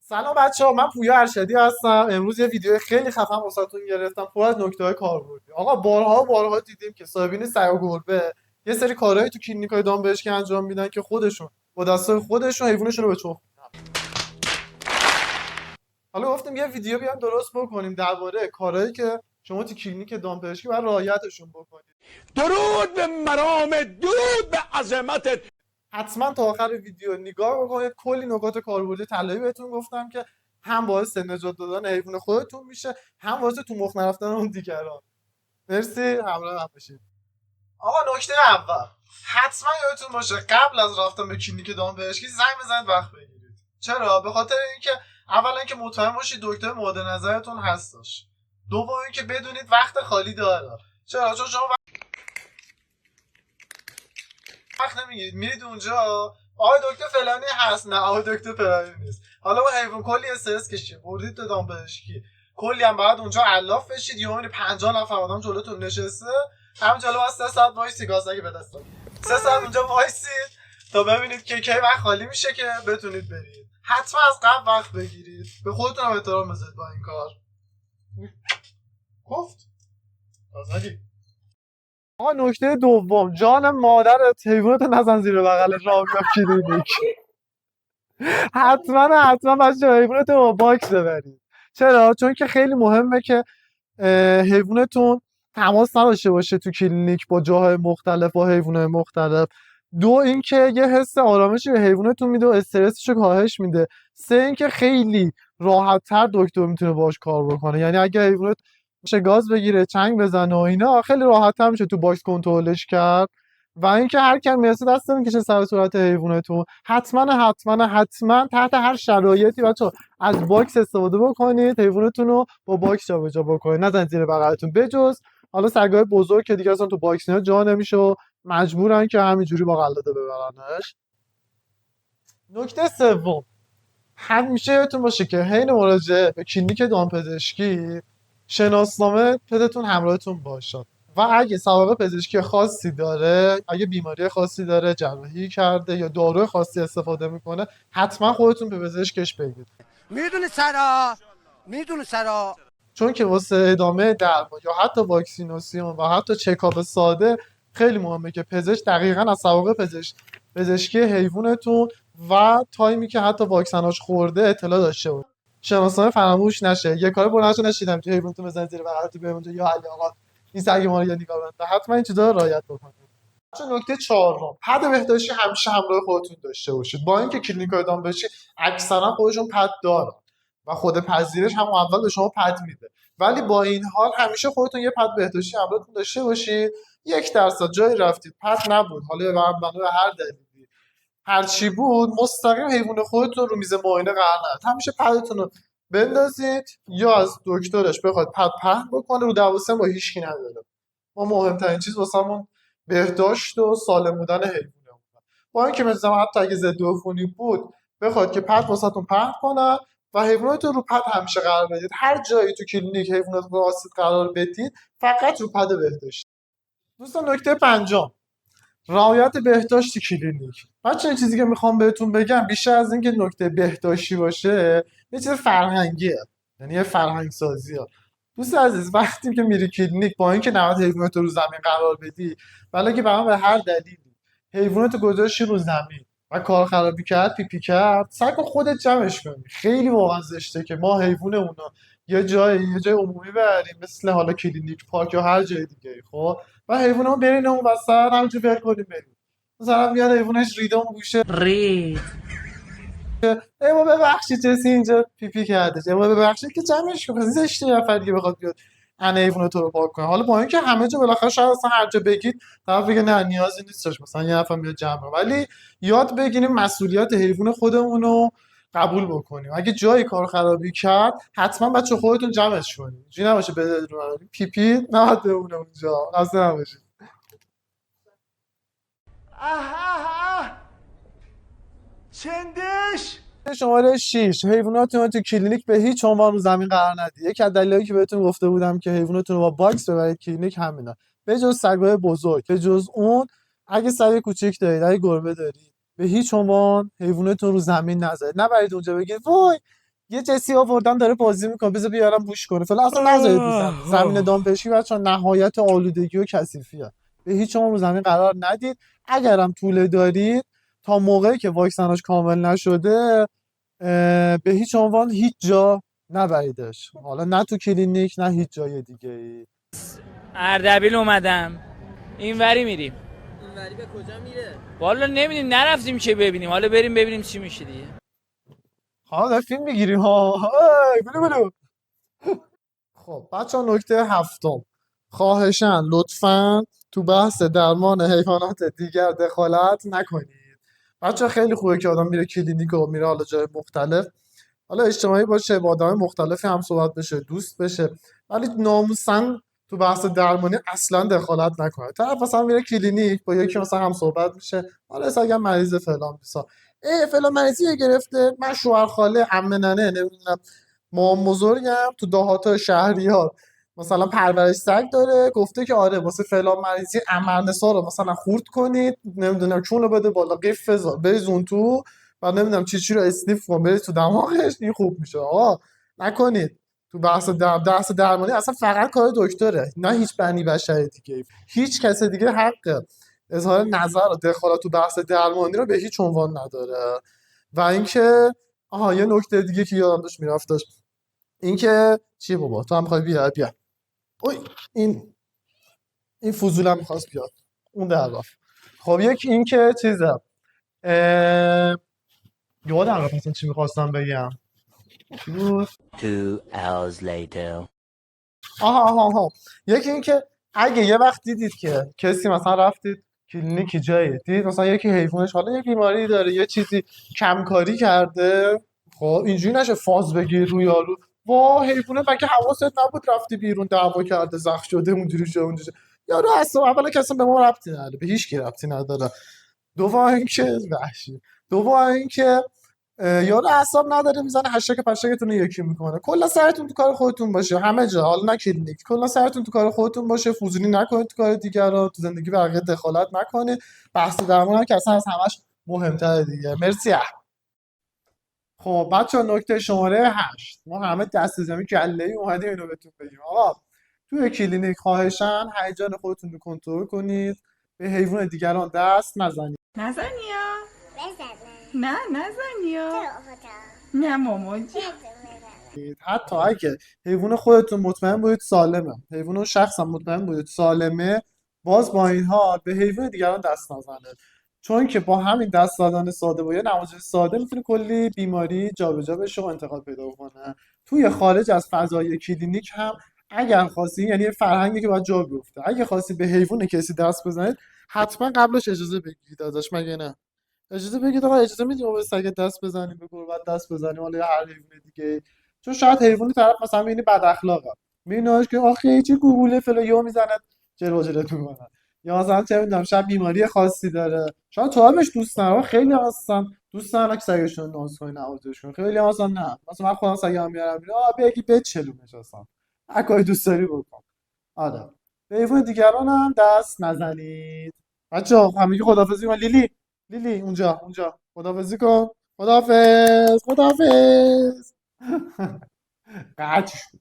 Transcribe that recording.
سلام بچه‌ها، من پویا ارشدی هستم. امروز یه ویدیو خیلی خفن واسهتون گرفتم پر از نکته‌های کاربردی. آقا بارها دیدیم که صاحبین سگ و گربه یه سری کارهایی تو کلینیکای دامپزشکی انجام میدن که خودشون با دستای خودشون حیوانشون رو به چخ می‌دن. حالا گفتیم یه ویدیو بیام درست بکنیم درباره کارهایی که شما تو کلینیک دامپزشکی باید رعایتشون بکنید. درود به مرام، درود به عظمتت. حتما تا آخر ویدیو نگاه بکنید. کلی نکات کاربردی طلایی بهتون گفتم که هم باعث نجات دادن حیوان خودتون میشه، هم باعث تو مخ نرفتن اون دیگران. مرسی، همراه هم باشید. آقا نکته اول، حتما یادتون باشه قبل از رفتن به کلینیک دامپزشکی زنگ بزنید وقت بگیرید. چرا؟ به خاطر اینکه اولا اینکه مطمئن باشید دکتر مورد نظرتون هستش. دوم اینکه بدونید وقت خالی داره. چرا؟ چون شما وقت نمیگیرید میرید اونجا، آقای دکتر فلانی هست، نه آقای دکتر فلانی نیست. حالا اون حیوان کلی استرس کشید بردید تو دامپزشکی، کلی هم بعد اونجا علاف بشید، یهو 50 نفر آدم جلوتون نشسته، همین جلو واسه 3 ساعت وایسی گازنگی به دست 3 ساعت اونجا وایسید تا ببینید که کی وقت خالی میشه که بتونید برید. حتما از قبل وقت بگیرید، به خودتون هم احترام بذارید با این کار. گفت گازنگی. آقا نکته دوم، جان مادرت حیوانات نزن زیر بغل راه بیام کلینیک. حتما بچه حیوانات با باکس ببرید. چرا؟ چون که خیلی مهمه که حیوانتون تماس نداشته باشه تو کلینیک با جاهای مختلف با حیوانات مختلف. دو اینکه یه حس آرامشی به حیوانتون میده و استرسش رو کاهش میده. سه اینکه خیلی راحت‌تر دکتر میتونه باهاش کار بکنه. یعنی اگه حیوانات میشه گاز بگیره، چنگ بزنه و اینا، خیلی راحت‌تر میشه تو باکس کنترلش کرد. و اینکه هر کم میرسه دست نمیکشه سر صورت حیوانتون. حتما تحت هر شرایطی بچه‌ها از باکس استفاده بکنید، حیوانتون رو با باکس جابجا بکنید، نزنید زیر بغلتون. بجز حالا سگای بزرگ که دیگه اصلا تو باکس اینا جا نمیشه و مجبورن که همینجوری با قلاده ببرنش. نکته سوم، همیشه یادتون باشه که حین مراجعه به کلینیک دامپزشکی شناسنامه پدتون همراهتون باشه و اگه سابقه پزشکی خاصی داره، اگه بیماری خاصی داره، جراحی کرده یا داروی خاصی استفاده میکنه، حتما خودتون به پزشکش بگید. میدونه سرا چون که واسه ادامه درمان یا حتی واکسیناسیون و حتی چکاپ ساده خیلی مهمه که پزشک دقیقاً از سابقه پزشکی حیوانتون و تایمی که حتی واکسناش خورده اطلاع داشته باشه. شناسنامه فراموش نشه. یه کار بلندشو نشیدم که حیوانتون بزنید زیر بغلتون بمونه یا علی آقا این سگ ما رو یا نگاه بند. حتما این چیزا رو رعایت بکنید. چون نکته چهارم، پد بهداشتی همیشه همراه خودتون داشته باشید. با اینکه کلینیکای دامپزشکی اکثرا خودشون پد دارن و خود پذیرش هم اول به شما پد میده، ولی با این حال همیشه خودتون یه پد بهداشتی همراهتون داشته باشید. 1% جایی رفتید پد نبود، حالا به هر دلیلی هر چی بود، مستقیم حیوان خودتون رو میز معاینه قرار ندید. همیشه پدتون رو بندازید یا از دکترش بخواید پد پهن بکنه، رو دواسه با هیچکی نداره. ما مهمترین چیز واسمون بهداشت و سالم بودن حیوانمون. با اینکه مثلا حتی اگه ضد عفونی بود بخواد که پد واسهتون پهن کنن و حیواناتون رو پد همیشه قرار بدید. هر جایی تو کلینیک حیوانات رو آسیب قرار بدید فقط رو پد بهداشت. دوستان نکته پنجم، رعایت بهداشت کلینیک. بچه این چیزی که میخوام بهتون بگم بیشتر از اینکه نکته بهداشتی باشه یه چیز فرهنگیه، یعنی یه فرهنگ سازیه. دوست عزیز وقتی که میری کلینیک با اینکه نباید حیوانات رو زمین قرار بدی، ولی که به هر دلیلی حیوانات گذاشتی رو زمین و کار خرابی کرد، پیپی کرد، سعی کن خودت جمعش کنی. خیلی واقعا زشته که ما حیوان اونا یه جای عمومی بریم، مثل حالا کلینیک، پارک یا هر جای دیگه، خب و حیونا برین اون وسط همینجوری ول کنیم بریم. مثلا میاد حیوانش ریده اون گوشه، ای ما ببخشید کسی اینجا پیپی کرده، ما ببخشید که جمعش کن. زشته یه نفر دیگه بخواد بیاد انا حیونا تو رو پاک کنه. حالا با اینکه همه جا بالاخره شاید اصلا هر جا بگید طرف بگه نه نیازی نیستش، مثلا یه نفر میاد جمع کنه، ولی یاد بگیریم مسئولیت حیوان خودمون رو قبول بکنیم. اگه جایی کار خرابی کرد حتما بچه خودتون جمعش کنید، اینجوری نباشه بده رو پیپی نباید بمونه اونجا. اصلا نباشه. چندش شماره 6، حیواناتتون رو تو کلینیک به هیچ عنوان رو زمین قرار ندید. یکی از دلایلی که بهتون گفته بودم که حیواناتتون رو با باکس ببرید کلینیک همینا. به جز سگای بزرگ، به جز اون اگه سگ کوچیک دارید، اگه گربه دارید، به هیچ عنوان حیواناتتون رو زمین نذارید. نبرید اونجا بگید وای یه جسی آوردن داره بازی میکنه، بذار بیارم بوش کنه فلان. اصلا نذارید رو زمین دامپزشکی بچه‌ها نهایت آلودگی و کثیفیه. به هیچ عنوان رو زمین قرار ندید. اگرم طوله دارید تا موقعی که واکسناش کامل نشده به هیچ عنوان هیچ جا نبریدش، حالا نه تو کلینیک نه هیچ جای دیگه ای. اردبیل اومدم اینوری میریم. اینوری به کجا میره؟ والا نمیدونیم، نرفتیم چه ببینیم، حالا بریم ببینیم چی میشه دیگه. حالا فیلم میگیریم ها. بلو بلو. خب بچه ها، نکته هفتم، خواهشاً لطفاً تو بحث درمان حیوانات دیگر دخالت نکنید. بچه ها خیلی خوبه که آدم میره کلینیک و میره حالا جای مختلف، حالا اجتماعی باشه، با آدم مختلفی هم صحبت بشه، دوست بشه، ولی ناموساً تو بحث درمانی اصلا دخالت نکنه. طرف مثلا میره کلینیک با یکی مثلا هم صحبت میشه، حالا اگه مریض فلان بیسا فلان مریضی گرفته، من شوهر خاله عمه ننه نمیدونم مام بزرگم تو دهات شهریار مثلا پرورش سگ داره، گفته که آره واسه فلان مریضی امرنسا رو مثلا خورد کنید، نمیدونم چون رو بده بالا قیف بریزون تو و نمیدونم چی رو اسنیف کن بریز تو دماغش این خوب میشه. آقا نکنید. تو بحث درمانی اصلا فقط کار دکتره، نه هیچ بنی بشری دیگه. هیچ کس دیگه حق اظهار نظر و دخالت تو بحث درمانی رو به هیچ عنوان نداره. و اینکه یه نکته دیگه که یادم داشت میرفتش، اینکه چیه بابا تو هم میخوای بیا اوی این فضولم میخواست بیاد اون در رفت. خب یک این که چیزم یادم رفت اصلا چی میخواستم بگم. چی بود؟ 2 hours later. آها یکی این که اگه یه وقت دیدید که کسی مثلا رفتید کلینیکی جایی دیدید مثلا یکی حیوانش حالا یه بیماری داره یه چیزی کمکاری کرده، خب اینجوری نشه فاز بگیر روی یارو، وا حیوانه مگه حواست نبود رفتی بیرون دعوا کرده زخم شده اونجوری شده اونجوری شده. یارو اصلا اولا که اصلا به ما ربطی نداره، به هیچ کی ربطی نداره. دوم اینکه وحشی، دوم اینکه یارو اعصاب نداره میزنه هشتگ پشتگتون رو یکی میکنه. کلا سرتون تو کار خودتون باشه همه جا، حالا نه کلینیک، کلا سرتون تو کار خودتون باشه، فضولی نکنید تو کار دیگران، تو زندگی بقیه دخالت نکنید. بحث درمان هم که اصلا از همش مهمتره دیگه. مرسی. خب بچه نکته شماره 8، ما همه دست زمین کله‌ای اومدیم اینو بهتون بگیم. آقا توی کلینیک خواهشاً هیجان خودتون رو کنترل کنید، به حیوان دیگران دست نزنید. نزنی یا؟ بزنم نه نزنی یا؟ تو خدا نه مامان جان. حتی اگه حیوان خودتون مطمئن بودید سالمه، حیوان شخص هم مطمئن بودید سالمه، باز با این حال به حیوان دیگران دست نزنید، چون که با همین دست دادن ساده با یه نماز ساده میتونه کلی بیماری جابجا بشه و انتقال پیدا کنه. توی خارج از فضای کلینیک هم اگر خواستی، یعنی فرهنگی که باید جا بیفته، اگه خواستی به حیوان کسی دست بزنید حتما قبلش اجازه بگیرید ازش، مگه نه؟ اجازه بگید آقا اجازه میدیم ما به سگ دست بزنیم، به گربه دست بزنیم، حالا یا هر حیوان دیگه. چون شاید حیوانی طرف مثلا میبینی بد اخلاقه، میبینیش که آخه چه گوگوله فلان یهو میزنه جلوت میکنه، یا مثلا چه میدونم شاید بیماری خاصی داره، شاید تو همش دوست نداره. خیلی هستن دوست ندارن که سگشون ناز کنه نوازشون، خیلی مثلا نه، مثلا من خودم سگم میارم بگی بچلونش اصلا هر کاری دوست داری بکن. آره به حیوان دیگران هم دست نزنید. بچه‌ها همگی خداحافظی کن. لیلی اونجا خداحافظی کن. خداحافظ. قطع شد.